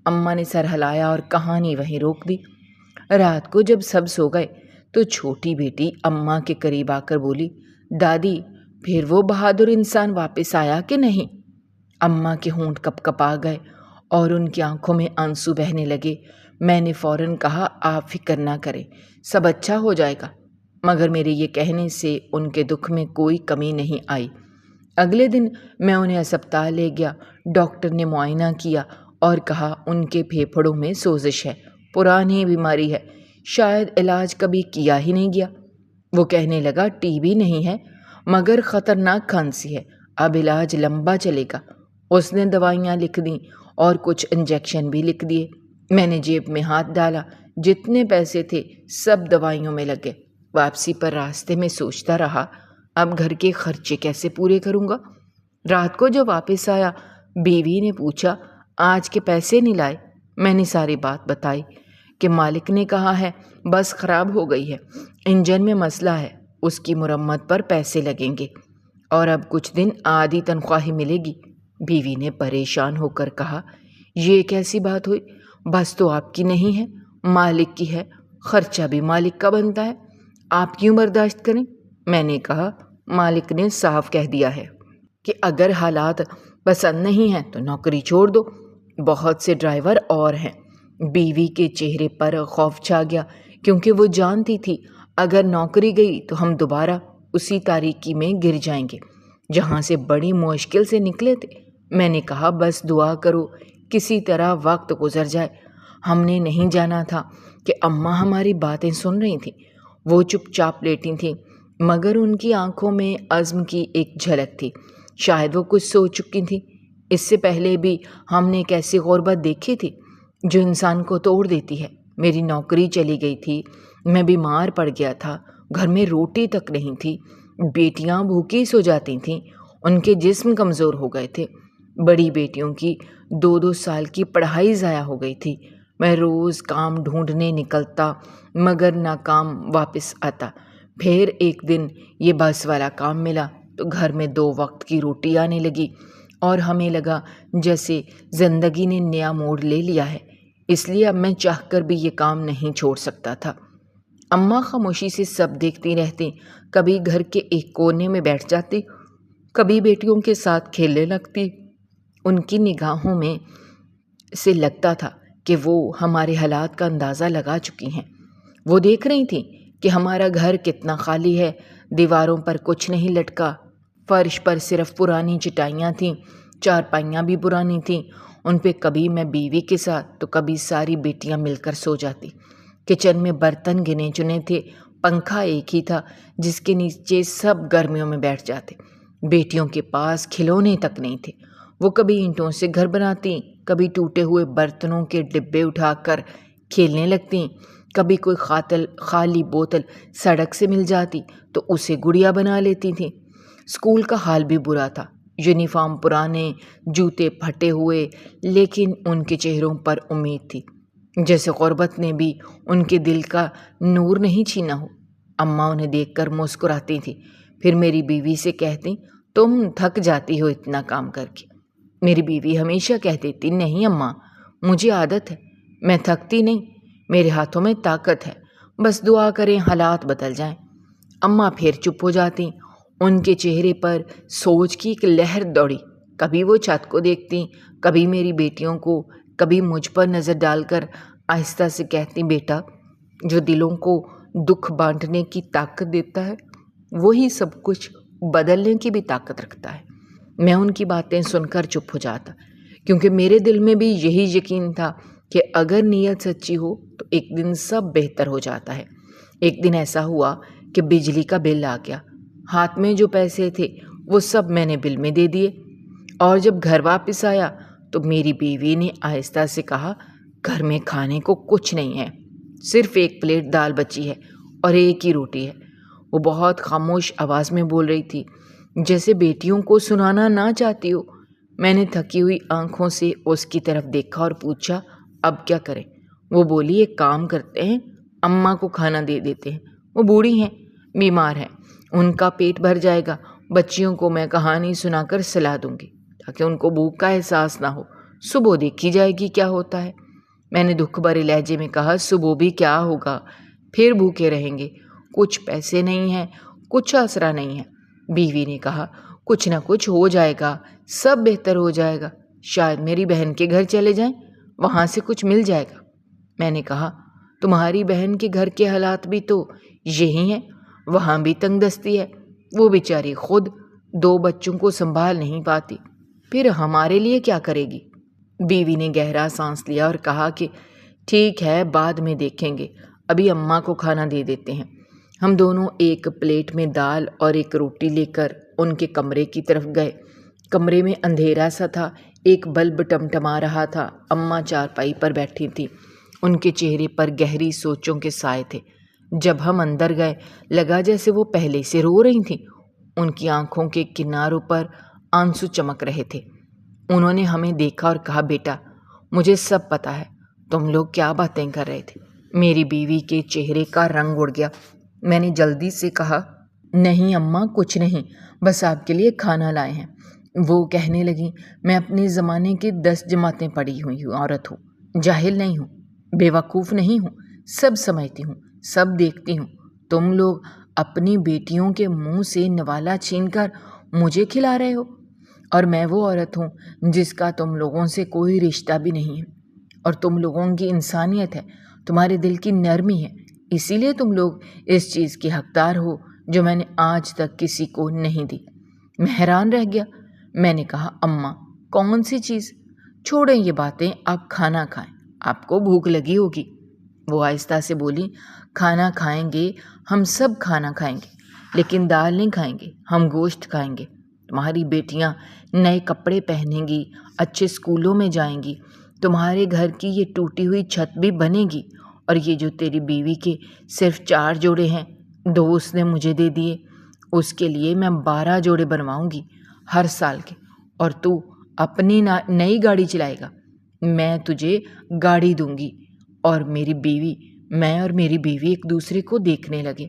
اماں نے سر ہلایا اور کہانی وہیں روک دی۔ رات کو جب سب سو گئے تو چھوٹی بیٹی اماں کے قریب آ کر بولی، دادی پھر وہ بہادر انسان واپس آیا کہ نہیں؟ اماں کے ہونٹ کپ کپا گئے اور ان کی آنکھوں میں آنسو بہنے لگے۔ میں نے فوراً کہا، آپ فکر نہ کریں، سب اچھا ہو جائے گا۔ مگر میرے یہ کہنے سے ان کے دکھ میں کوئی کمی نہیں آئی۔ اگلے دن میں انہیں اسپتال لے گیا۔ ڈاکٹر نے معائنہ کیا اور کہا ان کے پھیپھڑوں میں سوزش ہے، پرانی بیماری ہے، شاید علاج کبھی کیا ہی نہیں گیا۔ وہ کہنے لگا، ٹی بی نہیں ہے مگر خطرناک کھانسی ہے، اب علاج لمبا چلے گا۔ اس نے دوائیاں لکھ دیں اور کچھ انجیکشن بھی لکھ دیے۔ میں نے جیب میں ہاتھ ڈالا، جتنے پیسے تھے سب دوائیوں میں لگے۔ واپسی پر راستے میں سوچتا رہا، اب گھر کے خرچے کیسے پورے کروں گا۔ رات کو جب واپس آیا، بیوی نے پوچھا، آج کے پیسے نہیں لائے؟ میں نے ساری بات بتائی کہ مالک نے کہا ہے بس خراب ہو گئی ہے، انجن میں مسئلہ ہے، اس کی مرمت پر پیسے لگیں گے اور اب کچھ دن آدھی تنخواہ ملے گی۔ بیوی نے پریشان ہو کر کہا، یہ کیسی بات ہوئی؟ بس تو آپ کی نہیں ہے، مالک کی ہے، خرچہ بھی مالک کا بنتا ہے، آپ کیوں برداشت کریں؟ میں نے کہا، مالک نے صاف کہہ دیا ہے کہ اگر حالات پسند نہیں ہیں تو نوکری چھوڑ دو، بہت سے ڈرائیور اور ہیں۔ بیوی کے چہرے پر خوف چھا گیا، کیونکہ وہ جانتی تھی اگر نوکری گئی تو ہم دوبارہ اسی تاریکی میں گر جائیں گے جہاں سے بڑی مشکل سے نکلے تھے۔ میں نے کہا، بس دعا کرو کسی طرح وقت گزر جائے۔ ہم نے نہیں جانا تھا کہ اماں ہماری باتیں سن رہی تھیں۔ وہ چپ چاپ لیٹی تھیں، مگر ان کی آنکھوں میں عزم کی ایک جھلک تھی۔ شاید وہ کچھ سوچ چکی تھیں۔ اس سے پہلے بھی ہم نے ایک ایسی غربت دیکھی تھی جو انسان کو توڑ دیتی ہے۔ میری نوکری چلی گئی تھی، میں بیمار پڑ گیا تھا، گھر میں روٹی تک نہیں تھی، بیٹیاں بھوکی سو جاتی تھیں، ان کے جسم کمزور ہو گئے تھے، بڑی بیٹیوں کی 2 سال کی پڑھائی ضائع ہو گئی تھی۔ میں روز کام ڈھونڈنے نکلتا مگر ناکام واپس آتا۔ پھر ایک دن یہ بس والا کام ملا تو گھر میں 2 وقت کی روٹی آنے لگی اور ہمیں لگا جیسے زندگی نے نیا موڑ لے لیا ہے۔ اس لیے اب میں چاہ کر بھی یہ کام نہیں چھوڑ سکتا تھا۔ اماں خاموشی سے سب دیکھتی رہتی، کبھی گھر کے ایک کونے میں بیٹھ جاتی، کبھی بیٹیوں کے ساتھ کھیلنے لگتی۔ ان کی نگاہوں میں سے لگتا تھا کہ وہ ہمارے حالات کا اندازہ لگا چکی ہیں۔ وہ دیکھ رہی تھیں کہ ہمارا گھر کتنا خالی ہے۔ دیواروں پر کچھ نہیں لٹکا، فرش پر صرف پرانی چٹائیاں تھیں، چارپائیاں بھی پرانی تھیں، ان پہ کبھی میں بیوی کے ساتھ تو کبھی ساری بیٹیاں مل کر سو جاتی۔ کچن میں برتن گنے چنے تھے، پنکھا ایک ہی تھا جس کے نیچے سب گرمیوں میں بیٹھ جاتے۔ بیٹیوں کے پاس کھلونے تک نہیں تھے۔ وہ کبھی اینٹوں سے گھر بناتی، کبھی ٹوٹے ہوئے برتنوں کے ڈبے اٹھا کر کھیلنے لگتی، کبھی کوئی خالی بوتل سڑک سے مل جاتی تو اسے گڑیا بنا لیتی تھیں۔ اسکول کا حال بھی برا تھا، یونیفارم پرانے، جوتے پھٹے ہوئے، لیکن ان کے چہروں پر امید تھی، جیسے غربت نے بھی ان کے دل کا نور نہیں چھینا ہو۔ اماں انہیں دیکھ کر مسکراتی تھی، پھر میری بیوی سے کہتی، تم تھک جاتی ہو اتنا کام کر کے۔ میری بیوی ہمیشہ کہتی تھی، نہیں اماں، مجھے عادت ہے، میں تھکتی نہیں، میرے ہاتھوں میں طاقت ہے، بس دعا کریں حالات بدل جائیں۔ اماں پھر چپ ہو جاتی، ان کے چہرے پر سوچ کی ایک لہر دوڑی۔ کبھی وہ چھت کو دیکھتی، کبھی میری بیٹیوں کو، کبھی مجھ پر نظر ڈال کر آہستہ سے کہتی، بیٹا، جو دلوں کو دکھ بانٹنے کی طاقت دیتا ہے وہی سب کچھ بدلنے کی بھی طاقت رکھتا ہے۔ میں ان کی باتیں سن کر چپ ہو جاتا، کیونکہ میرے دل میں بھی یہی یقین تھا کہ اگر نیت سچی ہو تو ایک دن سب بہتر ہو جاتا ہے۔ ایک دن ایسا ہوا کہ بجلی کا بل آ گیا۔ ہاتھ میں جو پیسے تھے وہ سب میں نے بل میں دے دیے، اور جب گھر واپس آیا تو میری بیوی نے آہستہ سے کہا، گھر میں کھانے کو کچھ نہیں ہے، صرف 1 پلیٹ دال بچی ہے اور 1 ہی روٹی ہے۔ وہ بہت خاموش آواز میں بول رہی تھی، جیسے بیٹیوں کو سنانا نہ چاہتی ہو۔ میں نے تھکی ہوئی آنکھوں سے اس کی طرف دیکھا اور پوچھا، اب کیا کریں؟ وہ بولی، ایک کام کرتے ہیں، اماں کو کھانا دے دیتے ہیں، وہ بوڑھی ہیں، بیمار ہیں، ان کا پیٹ بھر جائے گا، بچیوں کو میں کہانی سنا کر سلا دوں گی تاکہ ان کو بھوک کا احساس نہ ہو، صبح دیکھی جائے گی کیا ہوتا ہے۔ میں نے دکھ بھرے لہجے میں کہا، صبح بھی کیا ہوگا، پھر بھوکے رہیں گے، کچھ پیسے نہیں ہیں، کچھ آسرا نہیں ہے۔ بیوی نے کہا، کچھ نہ کچھ ہو جائے گا، سب بہتر ہو جائے گا، شاید میری بہن کے گھر چلے جائیں، وہاں سے کچھ مل جائے گا۔ میں نے کہا، تمہاری بہن کے گھر کے حالات بھی تو یہی ہیں، وہاں بھی تنگ دستی ہے، وہ بیچاری خود 2 بچوں کو سنبھال نہیں پاتی، پھر ہمارے لیے کیا کرے گی؟ بیوی نے گہرا سانس لیا اور کہا کہ ٹھیک ہے، بعد میں دیکھیں گے، ابھی اماں کو کھانا دے دیتے ہیں۔ ہم دونوں 1 پلیٹ میں دال اور 1 روٹی لے کر ان کے کمرے کی طرف گئے۔ کمرے میں اندھیرا سا تھا، ایک بلب ٹمٹما رہا تھا۔ اماں چارپائی پر بیٹھی تھیں، ان کے چہرے پر گہری سوچوں کے سائے تھے۔ جب ہم اندر گئے لگا جیسے وہ پہلے سے رو رہی تھیں، ان کی آنکھوں کے کناروں پر آنسو چمک رہے تھے۔ انہوں نے ہمیں دیکھا اور کہا، بیٹا، مجھے سب پتا ہے تم لوگ کیا باتیں کر رہے تھے۔ میری بیوی کے چہرے کا رنگ اڑ گیا۔ میں نے جلدی سے کہا، نہیں اماں، کچھ نہیں، بس آپ کے لیے کھانا لائے ہیں۔ وہ کہنے لگیں، میں اپنے زمانے کی 10 جماعتیں پڑھی ہوئی عورت ہوں، جاہل نہیں ہوں، بے وقوف نہیں ہوں، سب سمجھتی ہوں، سب دیکھتی ہوں۔ تم لوگ اپنی بیٹیوں کے منہ سے نوالا چھین کر مجھے کھلا رہے ہو، اور میں وہ عورت ہوں جس کا تم لوگوں سے کوئی رشتہ بھی نہیں ہے، اور تم لوگوں کی انسانیت ہے، تمہارے دل کی نرمی ہے، اسی لیے تم لوگ اس چیز کے حقدار ہو جو میں نے آج تک کسی کو نہیں دی۔ میں حیران رہ گیا۔ میں نے کہا، اماں، کون سی چیز؟ چھوڑیں یہ باتیں، آپ کھانا کھائیں، آپ کو بھوک لگی ہوگی۔ وہ آہستہ سے بولی، کھانا کھائیں گے، ہم سب کھانا کھائیں گے، لیکن دال نہیں کھائیں گے، ہم گوشت کھائیں گے۔ تمہاری بیٹیاں نئے کپڑے پہنیں گی، اچھے اسکولوں میں جائیں گی، تمہارے گھر کی یہ ٹوٹی ہوئی چھت بھی بنے گی، اور یہ جو تیری بیوی کے صرف 4 جوڑے ہیں، 2 اس نے مجھے دے دیے، اس کے لیے میں 12 جوڑے بنواؤں گی ہر سال کے، اور تو اپنی نئی گاڑی چلائے گا، میں تجھے گاڑی دوں گی۔ اور میں اور میری بیوی ایک دوسرے کو دیکھنے لگے۔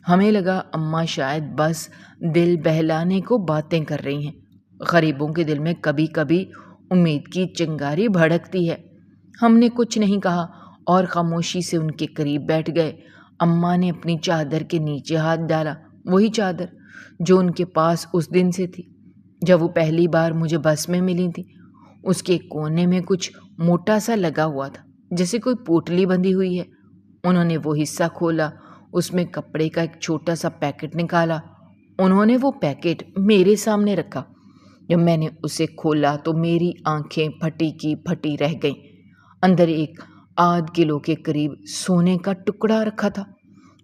ہمیں لگا اماں شاید بس دل بہلانے کو باتیں کر رہی ہیں۔ غریبوں کے دل میں کبھی کبھی امید کی چنگاری بھڑکتی ہے۔ ہم نے کچھ نہیں کہا اور خاموشی سے ان کے قریب بیٹھ گئے۔ اماں نے اپنی چادر کے نیچے ہاتھ ڈالا، وہی چادر جو ان کے پاس اس دن سے تھی جب وہ پہلی بار مجھے بس میں ملی تھی۔ اس کے کونے میں کچھ موٹا سا لگا ہوا تھا، جیسے کوئی پوٹلی بندھی ہوئی ہے۔ انہوں نے وہ حصہ کھولا، اس میں کپڑے کا ایک چھوٹا سا پیکٹ نکالا۔ انہوں نے وہ پیکٹ میرے سامنے رکھا۔ جب میں نے اسے کھولا تو میری آنکھیں پھٹی کی پھٹی رہ گئیں۔ اندر ایک ½ کلو کے قریب سونے کا ٹکڑا رکھا تھا۔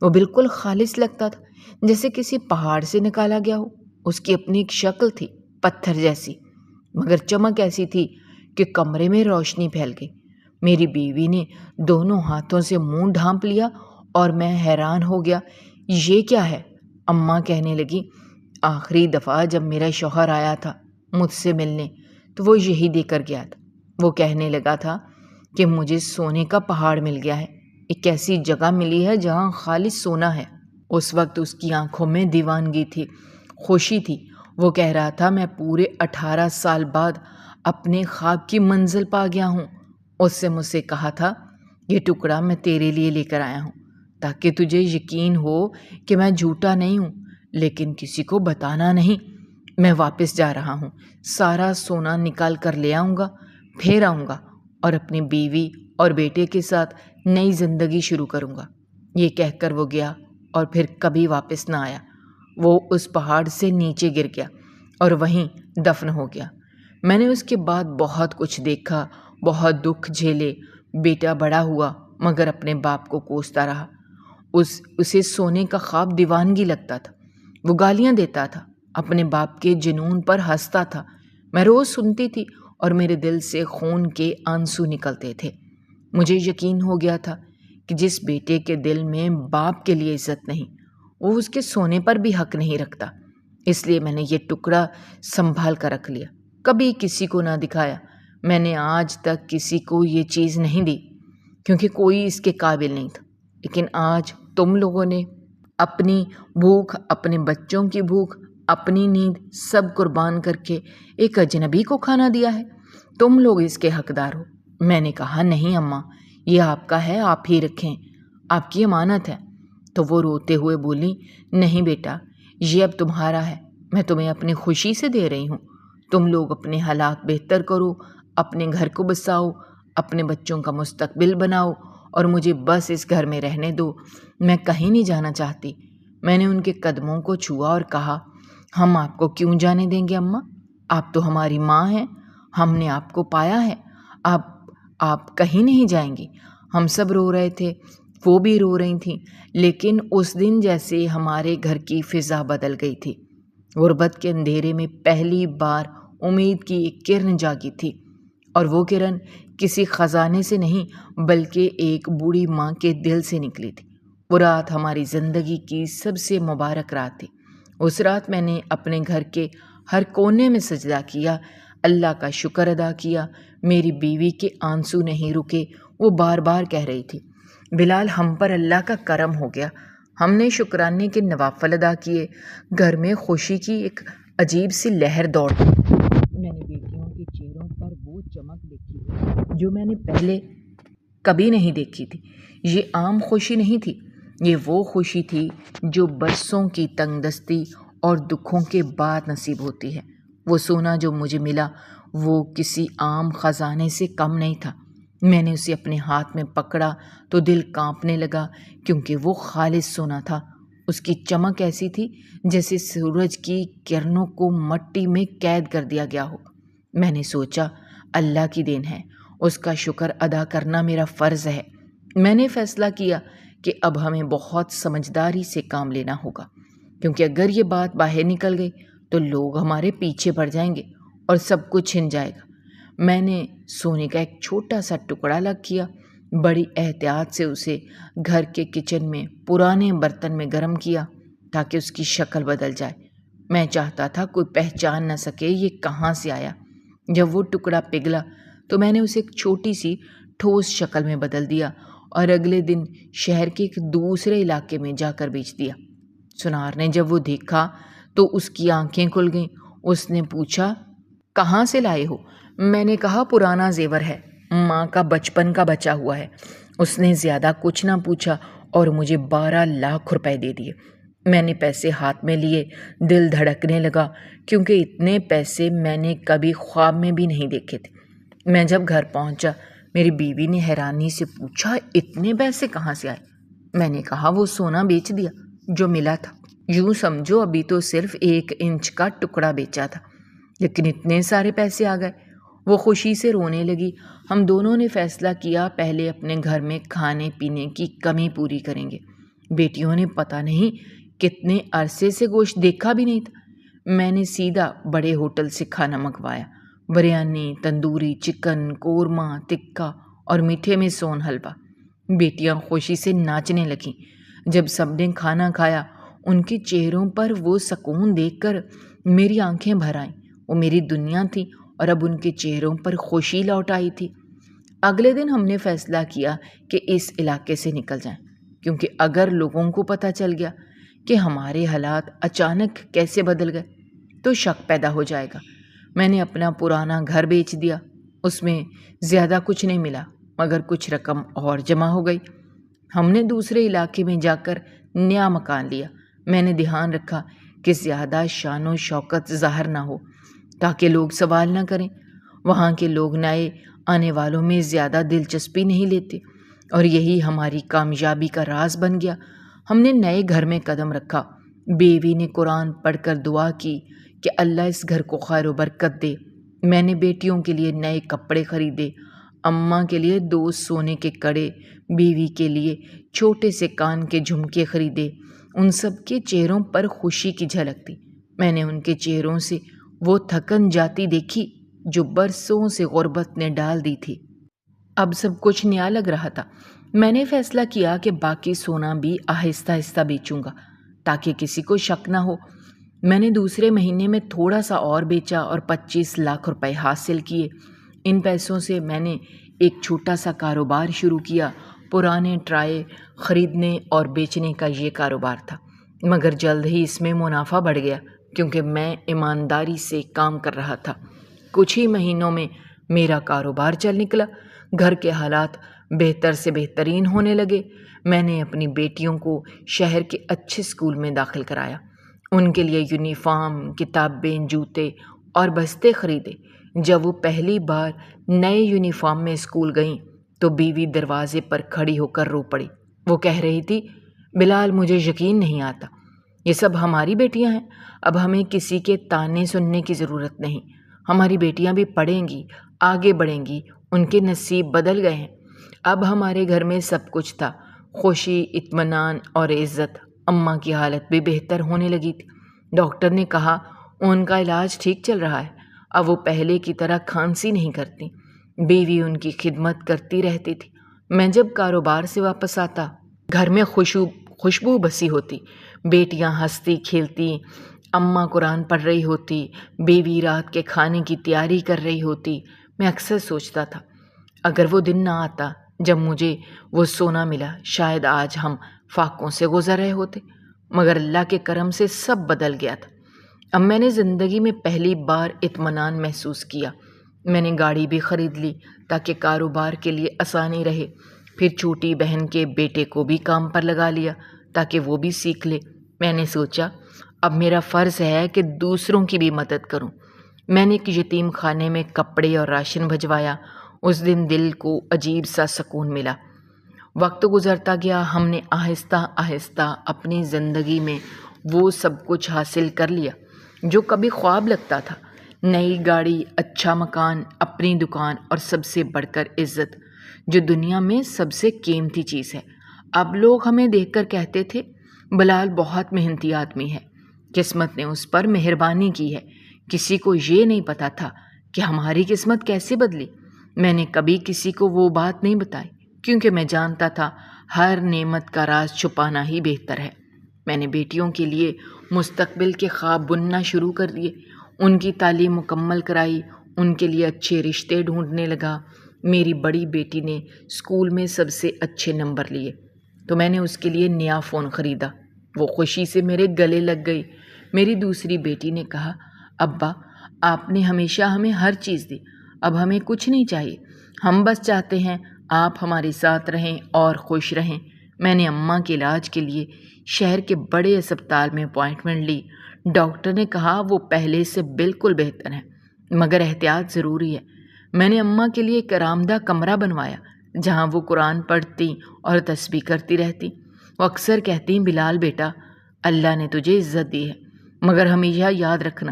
وہ بالکل خالص لگتا تھا، جیسے کسی پہاڑ سے نکالا گیا ہو۔ اس کی اپنی ایک شکل تھی، پتھر جیسی، مگر چمک ایسی تھی کہ کمرے میں روشنی پھیل گئی۔ میری بیوی نے دونوں ہاتھوں سے منہ ڈھانپ لیا اور میں حیران ہو گیا۔ یہ کیا ہے؟ اماں کہنے لگی، آخری دفعہ جب میرا شوہر آیا تھا مجھ سے ملنے تو وہ یہی دے کر گیا تھا۔ وہ کہنے لگا تھا کہ مجھے سونے کا پہاڑ مل گیا ہے، ایک ایسی جگہ ملی ہے جہاں خالص سونا ہے۔ اس وقت اس کی آنکھوں میں دیوانگی تھی، خوشی تھی۔ وہ کہہ رہا تھا میں پورے 18 سال بعد اپنے خواب کی منزل پا گیا ہوں۔ اس سے مجھ سے کہا تھا، یہ ٹکڑا میں تیرے لیے لے کر آیا ہوں تاکہ تجھے یقین ہو کہ میں جھوٹا نہیں ہوں، لیکن کسی کو بتانا نہیں۔ میں واپس جا رہا ہوں، سارا سونا نکال کر لے آؤں گا، پھر آؤں گا اور اپنی بیوی اور بیٹے کے ساتھ نئی زندگی شروع کروں گا۔ یہ کہہ کر وہ گیا اور پھر کبھی واپس نہ آیا۔ وہ اس پہاڑ سے نیچے گر گیا اور وہیں دفن ہو گیا۔ میں نے اس کے بعد بہت کچھ دیکھا، بہت دکھ جھیلے۔ بیٹا بڑا ہوا مگر اپنے باپ کو کوستا رہا۔ اسے سونے کا خواب دیوانگی لگتا تھا۔ وہ گالیاں دیتا تھا، اپنے باپ کے جنون پر ہنستا تھا۔ میں روز سنتی تھی اور میرے دل سے خون کے آنسو نکلتے تھے۔ مجھے یقین ہو گیا تھا کہ جس بیٹے کے دل میں باپ کے لیے عزت نہیں، وہ اس کے سونے پر بھی حق نہیں رکھتا۔ اس لیے میں نے یہ ٹکڑا سنبھال کر رکھ لیا، کبھی کسی کو نہ دکھایا۔ میں نے آج تک کسی کو یہ چیز نہیں دی کیونکہ کوئی اس کے قابل نہیں تھا، لیکن آج تم لوگوں نے اپنی بھوک، اپنے بچوں کی بھوک، اپنی نیند سب قربان کر کے ایک اجنبی کو کھانا دیا ہے۔ تم لوگ اس کے حقدار ہو۔ میں نے کہا، نہیں اماں، یہ آپ کا ہے، آپ ہی رکھیں، آپ کی امانت ہے۔ تو وہ روتے ہوئے بولی، نہیں بیٹا، یہ اب تمہارا ہے، میں تمہیں اپنی خوشی سے دے رہی ہوں۔ تم لوگ اپنے حالات بہتر کرو، اپنے گھر کو بساؤ، اپنے بچوں کا مستقبل بناؤ، اور مجھے بس اس گھر میں رہنے دو، میں کہیں نہیں جانا چاہتی۔ میں نے ان کے قدموں کو چھوا اور کہا، ہم آپ کو کیوں جانے دیں گے اماں؟ آپ تو ہماری ماں ہیں، ہم نے آپ کو پایا ہے، آپ کہیں نہیں جائیں گی۔ ہم سب رو رہے تھے، وہ بھی رو رہی تھیں، لیکن اس دن جیسے ہمارے گھر کی فضا بدل گئی تھی۔ غربت کے اندھیرے میں پہلی بار امید کی ایک کرن جاگی تھی، اور وہ کرن کسی خزانے سے نہیں بلکہ ایک بوڑھی ماں کے دل سے نکلی تھی۔ وہ رات ہماری زندگی کی سب سے مبارک رات تھی۔ اس رات میں نے اپنے گھر کے ہر کونے میں سجدہ کیا، اللہ کا شکر ادا کیا۔ میری بیوی کے آنسو نہیں رکے، وہ بار بار کہہ رہی تھی، بلال ہم پر اللہ کا کرم ہو گیا، ہم نے شکرانے کے نوافل ادا کیے۔ گھر میں خوشی کی ایک عجیب سی لہر دوڑ گئی۔ میں نے بیٹیوں کے چہروں پر وہ چمک دیکھی جو میں نے پہلے کبھی نہیں دیکھی تھی۔ یہ عام خوشی نہیں تھی، یہ وہ خوشی تھی جو برسوں کی تنگ دستی اور دکھوں کے بعد نصیب ہوتی ہے۔ وہ سونا جو مجھے ملا وہ کسی عام خزانے سے کم نہیں تھا۔ میں نے اسے اپنے ہاتھ میں پکڑا تو دل کانپنے لگا، کیونکہ وہ خالص سونا تھا۔ اس کی چمک ایسی تھی جیسے سورج کی کرنوں کو مٹی میں قید کر دیا گیا ہو۔ میں نے سوچا، اللہ کی دین ہے، اس کا شکر ادا کرنا میرا فرض ہے۔ میں نے فیصلہ کیا کہ اب ہمیں بہت سمجھداری سے کام لینا ہوگا، کیونکہ اگر یہ بات باہر نکل گئی تو لوگ ہمارے پیچھے پڑ جائیں گے اور سب کچھ چھن جائے گا۔ میں نے سونے کا ایک چھوٹا سا ٹکڑا الگ کیا، بڑی احتیاط سے اسے گھر کے کچن میں پرانے برتن میں گرم کیا تاکہ اس کی شکل بدل جائے۔ میں چاہتا تھا کوئی پہچان نہ سکے یہ کہاں سے آیا۔ جب وہ ٹکڑا پگھلا تو میں نے اسے ایک چھوٹی سی ٹھوس شکل میں بدل دیا اور اگلے دن شہر کے ایک دوسرے علاقے میں جا کر بیچ دیا۔ سنار نے جب وہ دیکھا تو اس کی آنکھیں کھل گئیں۔ اس نے پوچھا، کہاں سے لائے ہو؟ میں نے کہا، پرانا زیور ہے، ماں کا بچپن کا بچا ہوا ہے۔ اس نے زیادہ کچھ نہ پوچھا اور مجھے 12 لاکھ روپے دے دیے۔ میں نے پیسے ہاتھ میں لیے، دل دھڑکنے لگا کیونکہ اتنے پیسے میں نے کبھی خواب میں بھی نہیں دیکھے تھے۔ میں جب گھر پہنچا میری بیوی نے حیرانی سے پوچھا، اتنے پیسے کہاں سے آئے؟ میں نے کہا، وہ سونا بیچ دیا جو ملا تھا۔ یوں سمجھو ابھی تو صرف 1 انچ کا ٹکڑا بیچا تھا، لیکن اتنے سارے پیسے آ گئے۔ وہ خوشی سے رونے لگی۔ ہم دونوں نے فیصلہ کیا پہلے اپنے گھر میں کھانے پینے کی کمی پوری کریں گے۔ بیٹیوں نے پتہ نہیں کتنے عرصے سے گوشت دیکھا بھی نہیں تھا۔ میں نے سیدھا بڑے ہوٹل سے کھانا منگوایا، بریانی، تندوری چکن، قورمہ، ٹکا اور میٹھے میں سون حلوہ۔ بیٹیاں خوشی سے ناچنے لگیں۔ جب سب نے کھانا کھایا ان کے چہروں پر وہ سکون دیکھ کر میری آنکھیں بھر آئیں۔ وہ میری دنیا تھی اور اب ان کے چہروں پر خوشی لوٹ آئی تھی۔ اگلے دن ہم نے فیصلہ کیا کہ اس علاقے سے نکل جائیں، کیونکہ اگر لوگوں کو پتہ چل گیا کہ ہمارے حالات اچانک کیسے بدل گئے تو شک پیدا ہو جائے گا۔ میں نے اپنا پرانا گھر بیچ دیا۔ اس میں زیادہ کچھ نہیں ملا مگر کچھ رقم اور جمع ہو گئی۔ ہم نے دوسرے علاقے میں جا کر نیا مکان لیا۔ میں نے دھیان رکھا کہ زیادہ شان و شوکت ظاہر نہ ہو تاکہ لوگ سوال نہ کریں۔ وہاں کے لوگ نئے آنے والوں میں زیادہ دلچسپی نہیں لیتے اور یہی ہماری کامیابی کا راز بن گیا۔ ہم نے نئے گھر میں قدم رکھا۔ بیوی نے قرآن پڑھ کر دعا کی کہ اللہ اس گھر کو خیر و برکت دے۔ میں نے بیٹیوں کے لیے نئے کپڑے خریدے، اماں کے لیے 2 سونے کے کڑے، بیوی کے لیے چھوٹے سے کان کے جھمکے خریدے۔ ان سب کے چہروں پر خوشی کی جھلک تھی۔ میں نے ان کے چہروں سے وہ تھکن جاتی دیکھی جو برسوں سے غربت نے ڈال دی تھی۔ اب سب کچھ نیا لگ رہا تھا۔ میں نے فیصلہ کیا کہ باقی سونا بھی آہستہ آہستہ بیچوں گا تاکہ کسی کو شک نہ ہو۔ میں نے دوسرے مہینے میں تھوڑا سا اور بیچا اور 25 لاکھ روپے حاصل کیے۔ ان پیسوں سے میں نے ایک چھوٹا سا کاروبار شروع کیا۔ پرانے ٹرائے خریدنے اور بیچنے کا یہ کاروبار تھا، مگر جلد ہی اس میں منافع بڑھ گیا کیونکہ میں ایمانداری سے کام کر رہا تھا۔ کچھ ہی مہینوں میں میرا کاروبار چل نکلا۔ گھر کے حالات بہتر سے بہترین ہونے لگے۔ میں نے اپنی بیٹیوں کو شہر کے اچھے اسکول میں داخل کرایا، ان کے لیے یونیفارم، کتابیں، جوتے اور بستے خریدے۔ جب وہ پہلی بار نئے یونیفارم میں اسکول گئیں تو بیوی دروازے پر کھڑی ہو کر رو پڑی۔ وہ کہہ رہی تھی، بلال مجھے یقین نہیں آتا، یہ سب ہماری بیٹیاں ہیں۔ اب ہمیں کسی کے طعنے سننے کی ضرورت نہیں، ہماری بیٹیاں بھی پڑھیں گی، آگے بڑھیں گی، ان کے نصیب بدل گئے ہیں۔ اب ہمارے گھر میں سب کچھ تھا، خوشی، اطمینان اور عزت۔ اماں کی حالت بھی بہتر ہونے لگی تھی۔ ڈاکٹر نے کہا ان کا علاج ٹھیک چل رہا ہے، اب وہ پہلے کی طرح کھانسی نہیں کرتی۔ بیوی ان کی خدمت کرتی رہتی تھی۔ میں جب کاروبار سے واپس آتا گھر میں خوشبو بسی ہوتی، بیٹیاں ہنستی کھیلتی، اماں قرآن پڑھ رہی ہوتی، بیوی رات کے کھانے کی تیاری کر رہی ہوتی۔ میں اکثر سوچتا تھا اگر وہ دن نہ آتا جب مجھے وہ سونا ملا، شاید آج ہم فاقوں سے گزر رہے ہوتے، مگر اللہ کے کرم سے سب بدل گیا تھا۔ اب میں نے زندگی میں پہلی بار اطمینان محسوس کیا۔ میں نے گاڑی بھی خرید لی تاکہ کاروبار کے لیے آسانی رہے۔ پھر چھوٹی بہن کے بیٹے کو بھی کام پر لگا لیا تاکہ وہ بھی سیکھ لے۔ میں نے سوچا اب میرا فرض ہے کہ دوسروں کی بھی مدد کروں۔ میں نے ایک یتیم خانے میں کپڑے اور راشن بھجوایا۔ اس دن دل کو عجیب سا سکون ملا۔ وقت گزرتا گیا، ہم نے آہستہ آہستہ اپنی زندگی میں وہ سب کچھ حاصل کر لیا جو کبھی خواب لگتا تھا، نئی گاڑی، اچھا مکان، اپنی دکان اور سب سے بڑھ کر عزت، جو دنیا میں سب سے قیمتی چیز ہے۔ اب لوگ ہمیں دیکھ کر کہتے تھے بلال بہت محنتی آدمی ہے، قسمت نے اس پر مہربانی کی ہے۔ کسی کو یہ نہیں پتا تھا کہ ہماری قسمت کیسے بدلی۔ میں نے کبھی کسی کو وہ بات نہیں بتائی، کیونکہ میں جانتا تھا ہر نعمت کا راز چھپانا ہی بہتر ہے۔ میں نے بیٹیوں کے لیے مستقبل کے خواب بننا شروع کر دیے، ان کی تعلیم مکمل کرائی، ان کے لیے اچھے رشتے ڈھونڈنے لگا۔ میری بڑی بیٹی نے اسکول میں سب سے اچھے نمبر لیے تو میں نے اس کے لیے نیا فون خریدا۔ وہ خوشی سے میرے گلے لگ گئی۔ میری دوسری بیٹی نے کہا، ابا آپ نے ہمیشہ ہمیں ہر چیز دی، اب ہمیں کچھ نہیں چاہیے، ہم بس چاہتے ہیں آپ ہمارے ساتھ رہیں اور خوش رہیں۔ میں نے اماں کے علاج کے لیے شہر کے بڑے اسپتال میں اپوائنٹمنٹ لی۔ ڈاکٹر نے کہا وہ پہلے سے بالکل بہتر ہیں، مگر احتیاط ضروری ہے۔ میں نے اماں کے لیے ایک آرامدہ کمرہ بنوایا جہاں وہ قرآن پڑھتی اور تسبیح کرتی رہتی۔ وہ اکثر کہتی، بلال بیٹا، اللہ نے تجھے عزت دی ہے، مگر ہمیشہ یاد رکھنا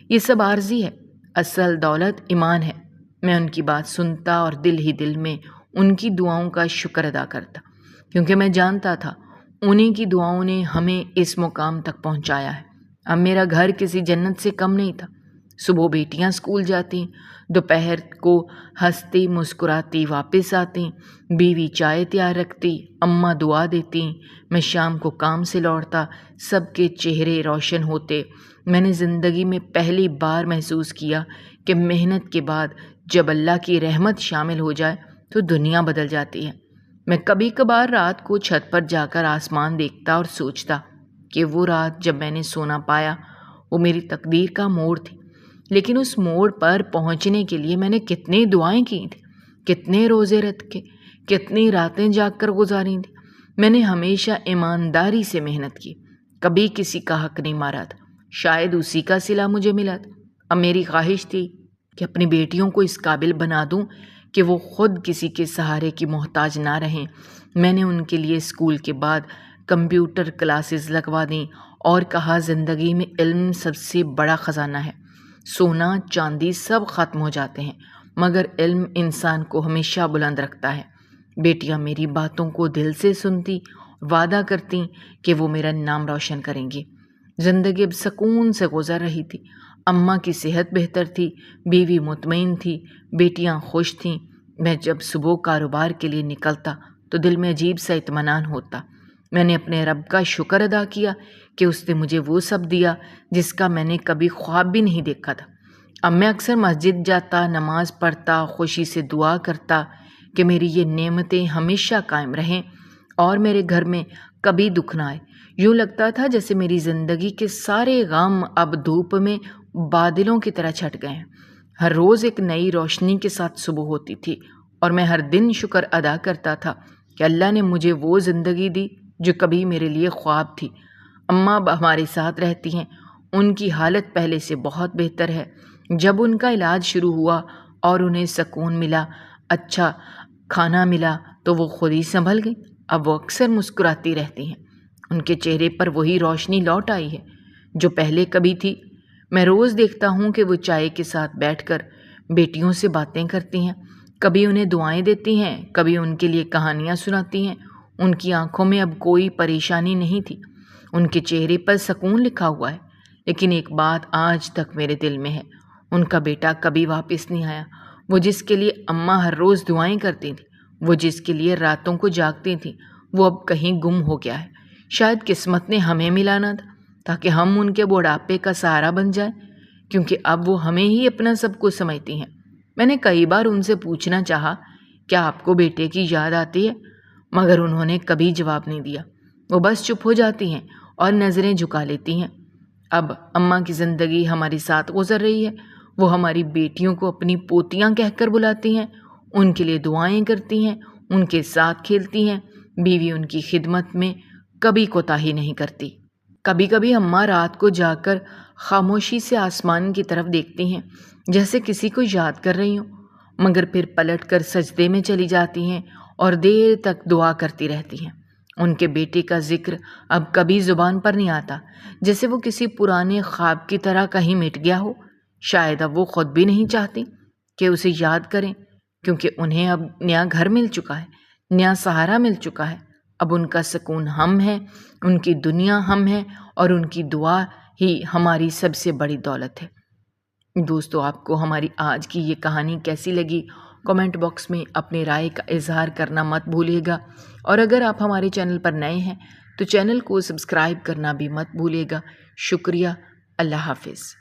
یہ سب عارضی ہے، اصل دولت ایمان ہے۔ میں ان کی بات سنتا اور دل ہی دل میں ان کی دعاؤں کا شکر ادا کرتا، کیونکہ میں جانتا تھا انہیں کی دعاؤں نے ہمیں اس مقام تک پہنچایا ہے۔ اب میرا گھر کسی جنت سے کم نہیں تھا۔ صبح بیٹیاں اسکول جاتی، دوپہر کو ہنستی مسکراتی واپس آتی، بیوی چائے تیار رکھتی، اماں دعا دیتی، میں شام کو کام سے لوٹتا، سب کے چہرے روشن ہوتے۔ میں نے زندگی میں پہلی بار محسوس کیا کہ محنت کے بعد جب اللہ کی رحمت شامل ہو جائے تو دنیا بدل جاتی ہے۔ میں کبھی کبھار رات کو چھت پر جا کر آسمان دیکھتا اور سوچتا کہ وہ رات جب میں نے سونا پایا وہ میری تقدیر کا موڑ تھی، لیکن اس موڑ پر پہنچنے کے لیے میں نے کتنی دعائیں کی تھیں، کتنے روزے رکھے، کتنی راتیں جاگ کر گزاری تھیں۔ میں نے ہمیشہ ایمانداری سے محنت کی، کبھی کسی کا حق نہیں مارا تھا، شاید اسی کا صلہ مجھے ملا تھا۔ اب میری خواہش تھی کہ اپنی بیٹیوں کو اس قابل بنا دوں کہ وہ خود کسی کے سہارے کی محتاج نہ رہیں۔ میں نے ان کے لیے اسکول کے بعد کمپیوٹر کلاسز لگوا دیں اور کہا زندگی میں علم سب سے بڑا خزانہ ہے۔ سونا چاندی سب ختم ہو جاتے ہیں، مگر علم انسان کو ہمیشہ بلند رکھتا ہے۔ بیٹیاں میری باتوں کو دل سے سنتی، وعدہ کرتی کہ وہ میرا نام روشن کریں گی۔ زندگی اب سکون سے گزر رہی تھی۔ اماں کی صحت بہتر تھی، بیوی مطمئن تھی، بیٹیاں خوش تھیں۔ میں جب صبح کاروبار کے لیے نکلتا تو دل میں عجیب سا اطمینان ہوتا۔ میں نے اپنے رب کا شکر ادا کیا کہ اس نے مجھے وہ سب دیا جس کا میں نے کبھی خواب بھی نہیں دیکھا تھا۔ اب میں اکثر مسجد جاتا، نماز پڑھتا، خوشی سے دعا کرتا کہ میری یہ نعمتیں ہمیشہ قائم رہیں اور میرے گھر میں کبھی دکھ نہ آئے۔ یوں لگتا تھا جیسے میری زندگی کے سارے غم اب دھوپ میں بادلوں کی طرح چھٹ گئے ہیں۔ ہر روز ایک نئی روشنی کے ساتھ صبح ہوتی تھی اور میں ہر دن شکر ادا کرتا تھا کہ اللہ نے مجھے وہ زندگی دی جو کبھی میرے لیے خواب تھی۔ اماں اب ہمارے ساتھ رہتی ہیں، ان کی حالت پہلے سے بہت بہتر ہے۔ جب ان کا علاج شروع ہوا اور انہیں سکون ملا، اچھا کھانا ملا تو وہ خود ہی سنبھل گئی۔ اب وہ اکثر مسکراتی رہتی ہیں، ان کے چہرے پر وہی روشنی لوٹ آئی ہے جو پہلے کبھی تھی۔ میں روز دیکھتا ہوں کہ وہ چائے کے ساتھ بیٹھ کر بیٹیوں سے باتیں کرتی ہیں، کبھی انہیں دعائیں دیتی ہیں، کبھی ان کے لیے کہانیاں سناتی ہیں۔ ان کی آنکھوں میں اب کوئی پریشانی نہیں تھی، ان کے چہرے پر سکون لکھا ہوا ہے۔ لیکن ایک بات آج تک میرے دل میں ہے، ان کا بیٹا کبھی واپس نہیں آیا۔ وہ جس کے لیے اماں ہر روز دعائیں کرتی تھیں، وہ جس کے لیے راتوں کو جاگتی تھیں، وہ اب کہیں گم ہو گیا ہے۔ شاید قسمت نے ہمیں ملانا تھا تاکہ ہم ان کے بڑھاپے کا سہارا بن جائیں، کیونکہ اب وہ ہمیں ہی اپنا سب کچھ سمجھتی ہیں۔ میں نے کئی بار ان سے پوچھنا چاہا، کیا آپ کو بیٹے کی یاد آتی ہے؟ مگر انہوں نے کبھی جواب نہیں دیا، وہ بس چپ ہو جاتی ہیں اور نظریں جھکا لیتی ہیں۔ اب اماں کی زندگی ہمارے ساتھ گزر رہی ہے، وہ ہماری بیٹیوں کو اپنی پوتیاں کہہ کر بلاتی ہیں، ان کے لیے دعائیں کرتی ہیں، ان کے ساتھ کھیلتی ہیں۔ بیوی ان کی خدمت میں کبھی کوتاہی نہیں کرتی۔ کبھی کبھی اماں رات کو جا کر خاموشی سے آسمان کی طرف دیکھتی ہیں جیسے کسی کو یاد کر رہی ہوں، مگر پھر پلٹ کر سجدے میں چلی جاتی ہیں اور دیر تک دعا کرتی رہتی ہیں۔ ان کے بیٹے کا ذکر اب کبھی زبان پر نہیں آتا، جیسے وہ کسی پرانے خواب کی طرح کہیں مٹ گیا ہو۔ شاید اب وہ خود بھی نہیں چاہتی کہ اسے یاد کریں، کیونکہ انہیں اب نیا گھر مل چکا ہے، نیا سہارا مل چکا ہے۔ اب ان کا سکون ہم ہیں، ان کی دنیا ہم ہیں، اور ان کی دعا ہی ہماری سب سے بڑی دولت ہے۔ دوستو، آپ کو ہماری آج کی یہ کہانی کیسی لگی؟ کمنٹ باکس میں اپنے رائے کا اظہار کرنا مت بھولیے گا، اور اگر آپ ہمارے چینل پر نئے ہیں تو چینل کو سبسکرائب کرنا بھی مت بھولیے گا۔ شکریہ۔ اللہ حافظ۔